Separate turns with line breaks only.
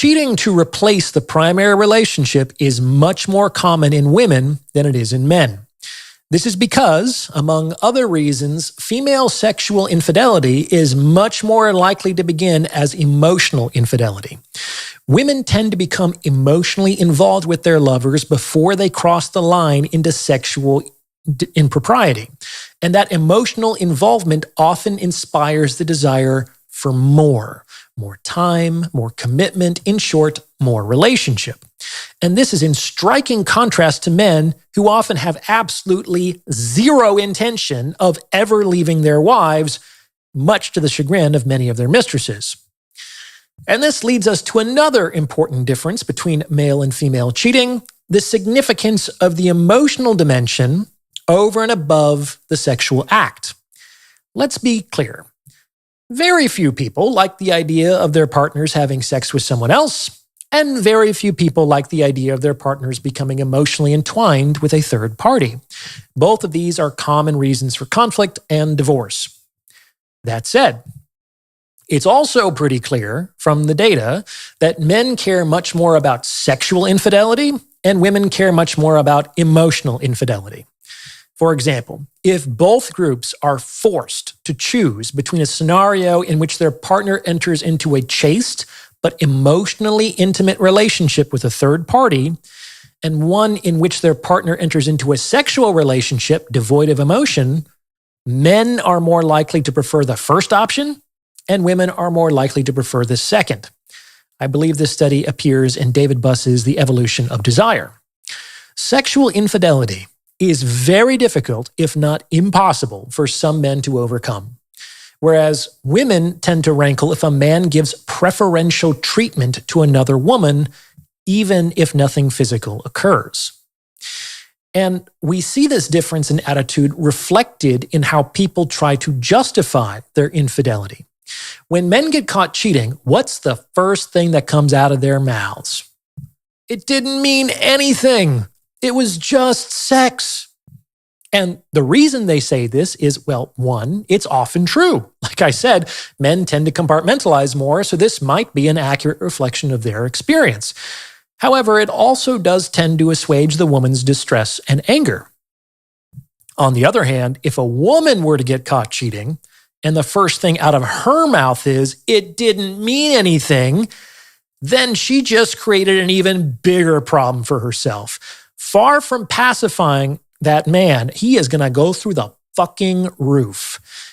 Cheating to replace the primary relationship is much more common in women than it is in men. This is because, among other reasons, female sexual infidelity is much more likely to begin as emotional infidelity. Women tend to become emotionally involved with their lovers before they cross the line into sexual impropriety. And that emotional involvement often inspires the desire for more time, more commitment, in short, more relationship. And this is in striking contrast to men who often have absolutely zero intention of ever leaving their wives, much to the chagrin of many of their mistresses. And this leads us to another important difference between male and female cheating, the significance of the emotional dimension over and above the sexual act. Let's be clear. Very few people like the idea of their partners having sex with someone else, and very few people like the idea of their partners becoming emotionally entwined with a third party. Both of these are common reasons for conflict and divorce. That said, it's also pretty clear from the data that men care much more about sexual infidelity and women care much more about emotional infidelity. For example, if both groups are forced to choose between a scenario in which their partner enters into a chaste but emotionally intimate relationship with a third party, and one in which their partner enters into a sexual relationship devoid of emotion, men are more likely to prefer the first option, and women are more likely to prefer the second. I believe this study appears in David Buss's The Evolution of Desire. Sexual infidelity is very difficult, if not impossible, for some men to overcome. Whereas women tend to rankle if a man gives preferential treatment to another woman, even if nothing physical occurs. And we see this difference in attitude reflected in how people try to justify their infidelity. When men get caught cheating, what's the first thing that comes out of their mouths? It didn't mean anything. It was just sex. And the reason they say this is, well, one, it's often true. Like I said, men tend to compartmentalize more, so this might be an accurate reflection of their experience. However, it also does tend to assuage the woman's distress and anger. On the other hand, if a woman were to get caught cheating, and the first thing out of her mouth is, it didn't mean anything, then she just created an even bigger problem for herself. Far from pacifying that man, he is going to go through the fucking roof.